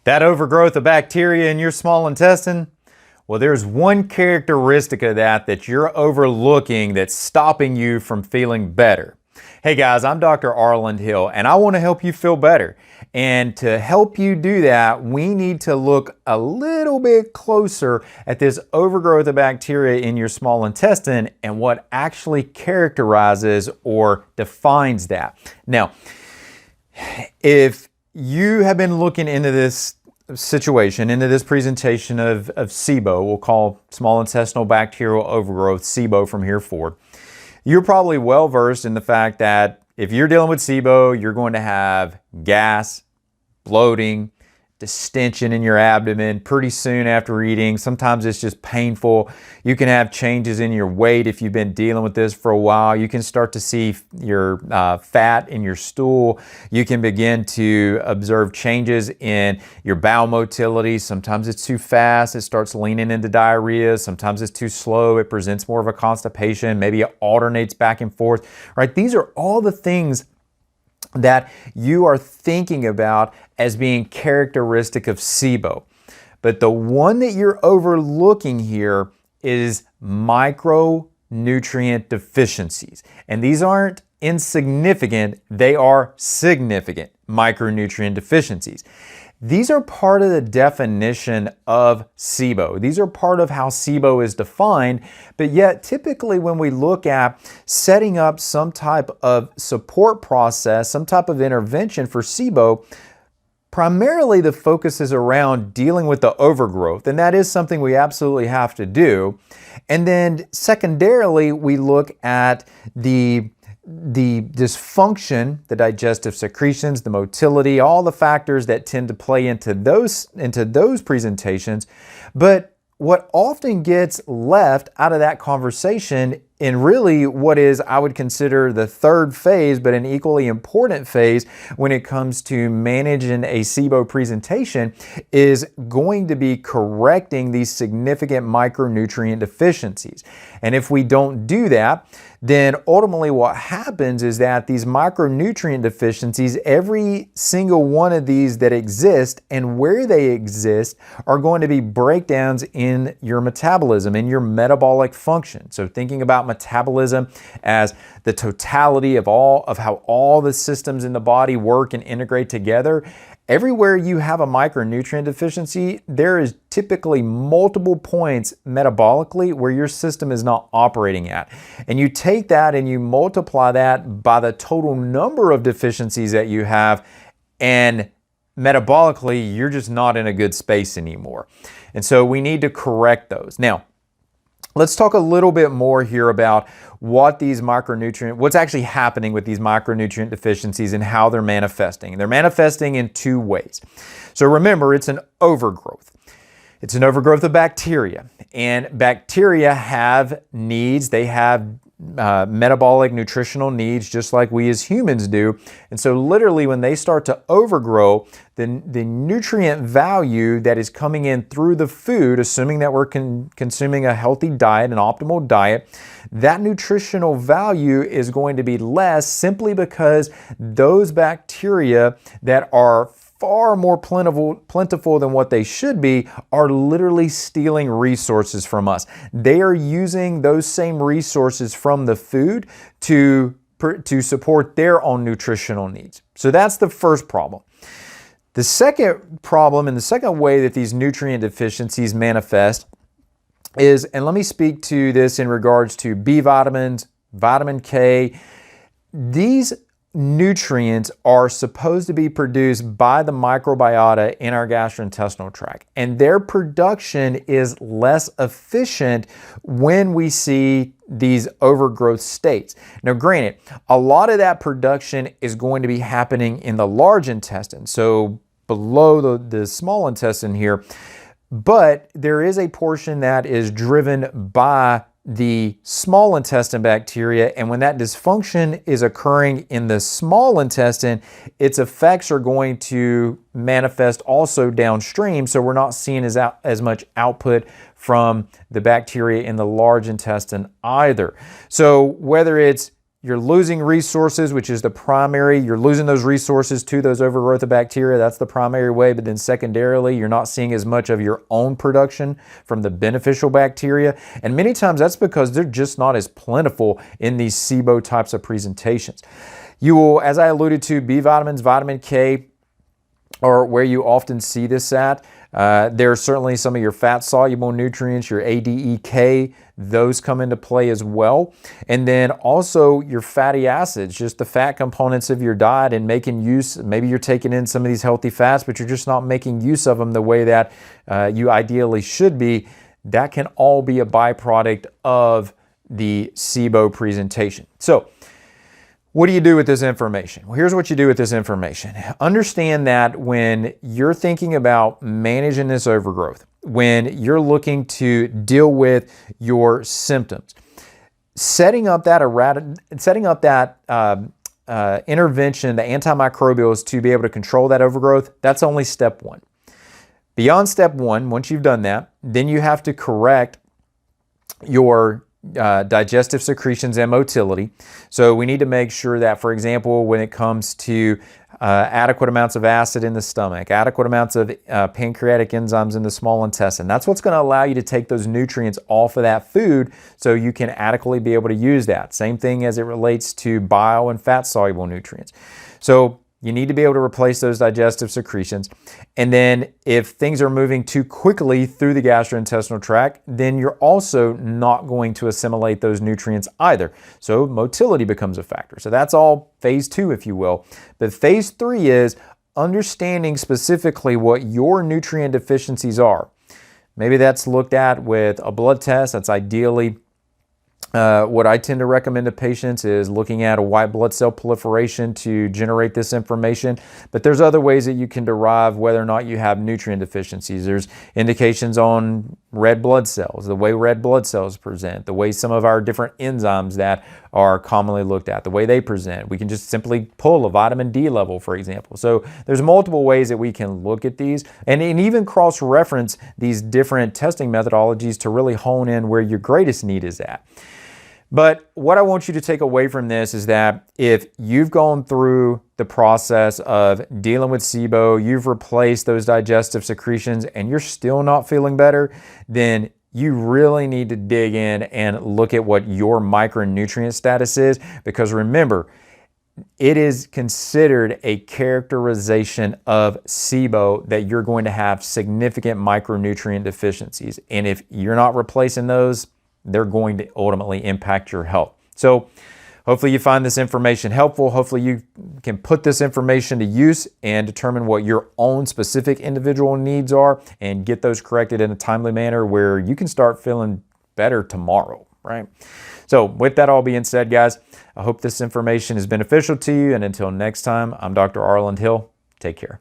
That overgrowth of bacteria in your small intestine? Well, there's one characteristic of that you're overlooking that's stopping you from feeling better. Hey guys, I'm Dr. Arland Hill, and I want to help you feel better. And to help you do that, we need to look a little bit closer at this overgrowth of bacteria in your small intestine and what actually characterizes or defines that. Now, if you have been looking into this situation, into this presentation of SIBO, we'll call small intestinal bacterial overgrowth, SIBO from here forward, you're probably well versed in the fact that if you're dealing with SIBO, you're going to have gas, bloating, distension in your abdomen pretty soon after eating. Sometimes it's just painful. You can have changes in your weight if you've been dealing with this for a while. You can start to see your fat in your stool. You can begin to observe changes in your bowel motility. Sometimes it's too fast. It starts leaning into diarrhea. Sometimes it's too slow. It presents more of a constipation. Maybe it alternates back and forth, right? These are all the things that you are thinking about as being characteristic of SIBO. But the one that you're overlooking here is micronutrient deficiencies. And these aren't insignificant, they are significant micronutrient deficiencies. These are part of the definition of SIBO. These are part of how SIBO is defined, but yet typically when we look at setting up some type of support process, some type of intervention for SIBO, primarily the focus is around dealing with the overgrowth, and that is something we absolutely have to do. And then secondarily, we look at the dysfunction, the digestive secretions, the motility, all the factors that tend to play into those presentations. But what often gets left out of that conversation in really what is, I would consider, the third phase, but an equally important phase when it comes to managing a SIBO presentation, is going to be correcting these significant micronutrient deficiencies. And if we don't do that, then ultimately what happens is that these micronutrient deficiencies, every single one of these that exist and where they exist, are going to be breakdowns in your metabolism, in your metabolic function. So thinking about metabolism as the totality of how all the systems in the body work and integrate together. Everywhere you have a micronutrient deficiency, there is typically multiple points metabolically where your system is not operating at. And you take that and you multiply that by the total number of deficiencies that you have, and metabolically, you're just not in a good space anymore. And so we need to correct those. Now, let's talk a little bit more here about what's actually happening with these micronutrient deficiencies and how they're manifesting. They're manifesting in two ways. So remember, it's an overgrowth. It's an overgrowth of bacteria. And bacteria have needs. They have metabolic nutritional needs just like we as humans do. And so literally when they start to overgrow, the nutrient value that is coming in through the food, assuming that we're consuming a healthy diet, an optimal diet, that nutritional value is going to be less simply because those bacteria that are far more plentiful than what they should be are literally stealing resources from us. They are using those same resources from the food to support their own nutritional needs. So that's the first problem. The second problem and the second way that these nutrient deficiencies manifest is, and let me speak to this in regards to B vitamins, vitamin K. These nutrients are supposed to be produced by the microbiota in our gastrointestinal tract, and their production is less efficient when we see these overgrowth states. Now, granted, a lot of that production is going to be happening in the large intestine, so below the small intestine here, but there is a portion that is driven by the small intestine bacteria, and when that dysfunction is occurring in the small intestine, its effects are going to manifest also downstream, so we're not seeing as much output from the bacteria in the large intestine either. So whether it's you're losing resources, which is the primary. You're losing those resources to those overgrowth of bacteria. That's the primary way. But then secondarily, you're not seeing as much of your own production from the beneficial bacteria. And many times that's because they're just not as plentiful in these SIBO types of presentations. You will, as I alluded to, B vitamins, vitamin K, or where you often see this at. There are certainly some of your fat-soluble nutrients, your ADEK, those come into play as well. And then also your fatty acids, just the fat components of your diet and making use, maybe you're taking in some of these healthy fats, but you're just not making use of them the way that you ideally should be. That can all be a byproduct of the SIBO presentation. So, what do you do with this information? Well, here's what you do with this information. Understand that when you're thinking about managing this overgrowth, when you're looking to deal with your symptoms, setting up that intervention, the antimicrobials to be able to control that overgrowth, that's only step one. Beyond step one, once you've done that, then you have to correct your digestive secretions and motility. So we need to make sure that, for example, when it comes to adequate amounts of acid in the stomach, adequate amounts of pancreatic enzymes in the small intestine, that's what's going to allow you to take those nutrients off of that food so you can adequately be able to use that. Same thing as it relates to bile and fat-soluble nutrients. So you need to be able to replace those digestive secretions. And then if things are moving too quickly through the gastrointestinal tract, then you're also not going to assimilate those nutrients either. So motility becomes a factor. So that's all phase 2, if you will. But phase 3 is understanding specifically what your nutrient deficiencies are. Maybe that's looked at with a blood test. That's ideally what I tend to recommend to patients is looking at a white blood cell proliferation to generate this information. But there's other ways that you can derive whether or not you have nutrient deficiencies. There's indications on red blood cells, the way red blood cells present, the way some of our different enzymes that are commonly looked at, the way they present. We can just simply pull a vitamin D level, for example. So there's multiple ways that we can look at these and even cross-reference these different testing methodologies to really hone in where your greatest need is at. But what I want you to take away from this is that if you've gone through the process of dealing with SIBO, you've replaced those digestive secretions, and you're still not feeling better, then you really need to dig in and look at what your micronutrient status is, because remember, it is considered a characterization of SIBO that you're going to have significant micronutrient deficiencies. And if you're not replacing those, they're going to ultimately impact your health. So hopefully you find this information helpful. Hopefully you can put this information to use and determine what your own specific individual needs are and get those corrected in a timely manner where you can start feeling better tomorrow, right? So with that all being said, guys, I hope this information is beneficial to you. And until next time, I'm Dr. Arland Hill. Take care.